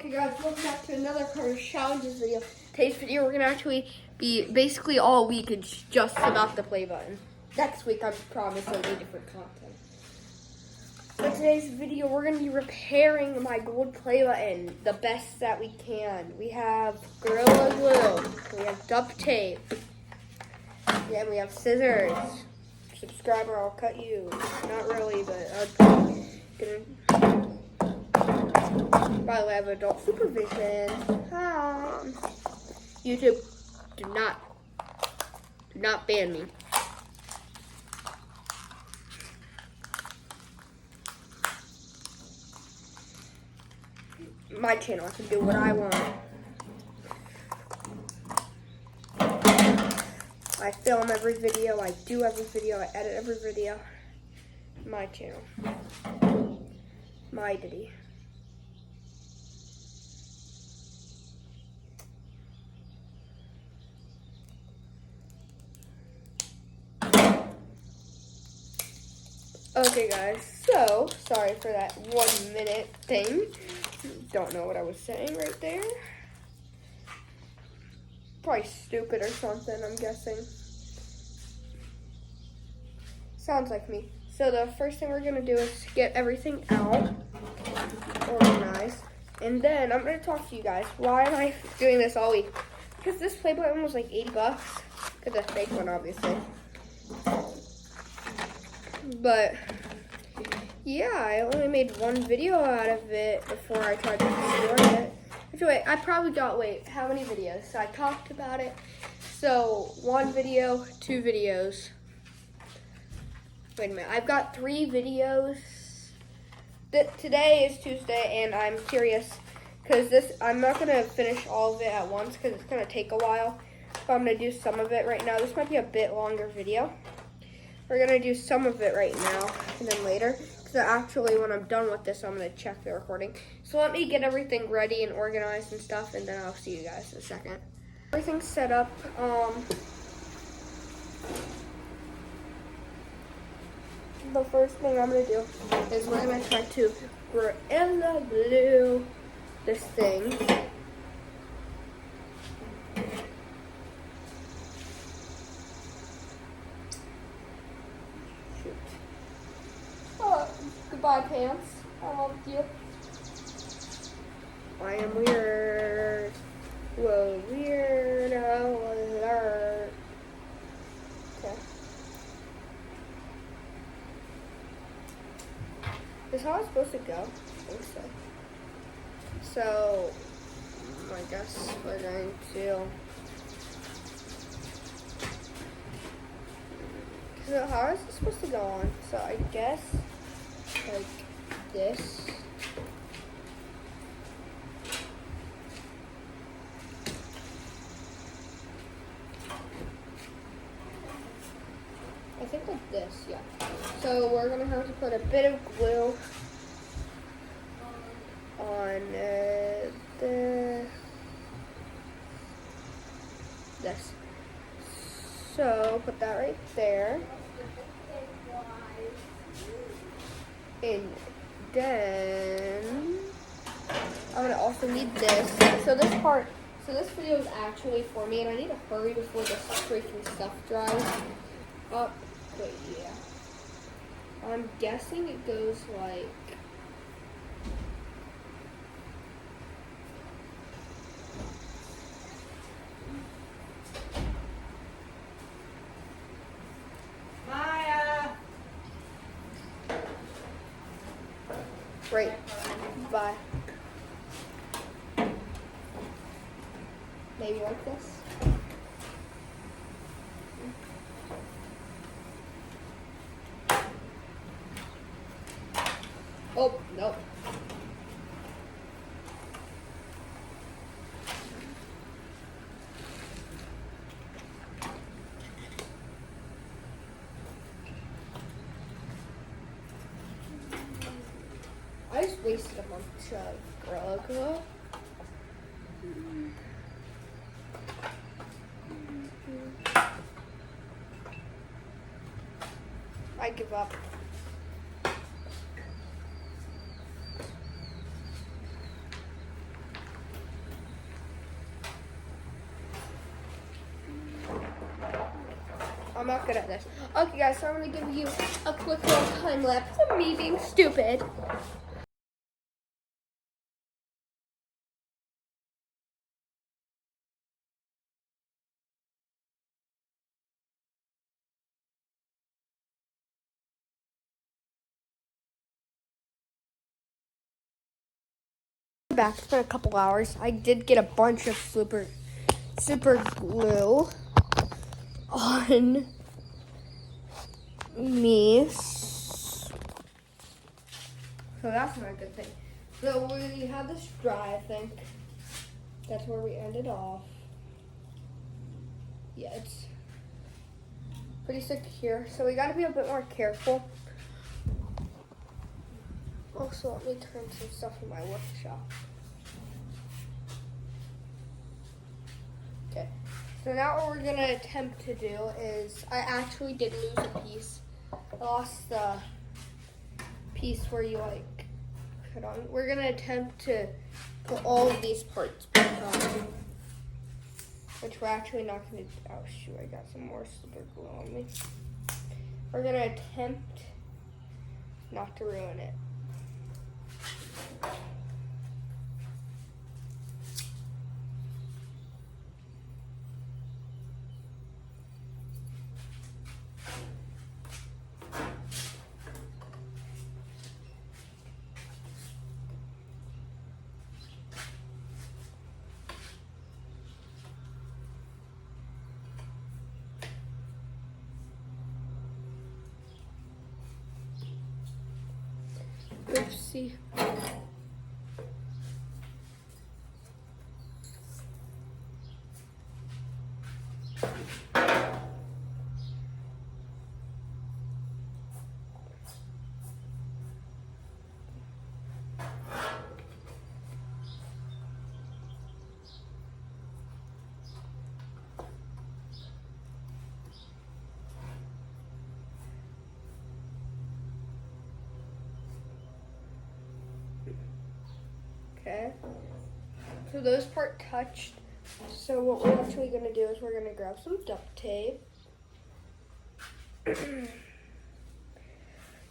Okay guys, welcome back to another Carter's Challenges video. Today's video we're gonna actually be basically all week it's just about the play button. Next week I promise there'll be different content. For today's video we're gonna be repairing my gold play button the best that we can. We have Gorilla Glue, we have duct tape, and we have scissors. Subscriber, I'll cut you. Not really, but gonna. By the way, I have adult supervision. Hi. YouTube, do not ban me. My channel, I can do what I want. I film every video, I do every video, I edit every video. My channel. My Diddy. Okay guys, so, sorry for that 1 minute thing. Don't know what I was saying right there. Probably stupid or something, I'm guessing. Sounds like me. So the first thing we're gonna do is get everything out, organized. And then I'm gonna talk to you guys. Why am I doing this all week? Because this play button was like 80 bucks. Because a fake one, obviously. But yeah, I only made one video out of it before I tried to destroy it. Actually, I probably got, how many videos? So I talked about it. So 1 video, 2 videos. Wait a minute, I've got 3 videos. Today is Tuesday and I'm curious because I'm not gonna finish all of it at once because it's gonna take a while. So I'm gonna do some of it right now. This might be a bit longer video. We're gonna do some of it right now and then later. So actually when I'm done with this, I'm gonna check the recording. So let me get everything ready and organized and stuff and then I'll see you guys in a second. Everything's set up. The first thing I'm gonna do is we're gonna try to Gorilla Glue this thing. Shoot. Oh, goodbye pants. I love you. I am weird. Whoa, weirdo alert. Okay. Is how it's supposed to go? I think so. So, I guess we're going to. So, how is it supposed to go on? So, I guess, like this. I think like this, yeah. So we're gonna have to put a bit of glue on this. So put that right there. And then I'm gonna also need this. So this video is actually for me and I need to hurry before this freaking stuff dries up. But yeah. I'm guessing it goes like Maya. right. Bye. Maybe like this. Oh, nope. I just wasted a bunch of Gorilla Glue. I give up. I'm not good at this. Okay, guys, so I'm gonna give you a quick little time lapse of me being stupid. Back. It's been a couple hours. I did get a bunch of super glue on me. So that's not a good thing. So we had this dry, I think. That's where we ended off. Yeah, it's pretty thick here. So we gotta be a bit more careful. Also, let me turn some stuff in my workshop. Okay, so now what we're gonna attempt to do is, I actually did lose a piece. I lost the piece where you like put on. We're gonna attempt to put all of these parts back on, which we're actually not gonna do. Oh shoot, I got some more super glue on me. We're gonna attempt not to ruin it. Oopsie. Okay, so those part touched. So what we're actually gonna do is we're gonna grab some duct tape.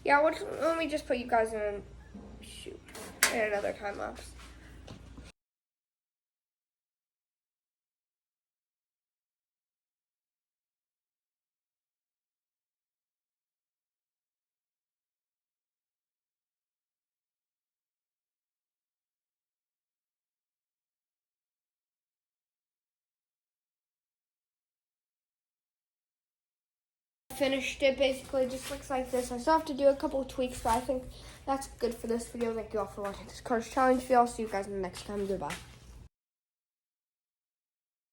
Yeah, let me just put you guys in another time lapse. Finished it, basically it just looks like this. I still have to do a couple of tweaks, but I think that's good for this video. Thank you all for watching this card challenge video. I'll see you guys in the next time. Goodbye.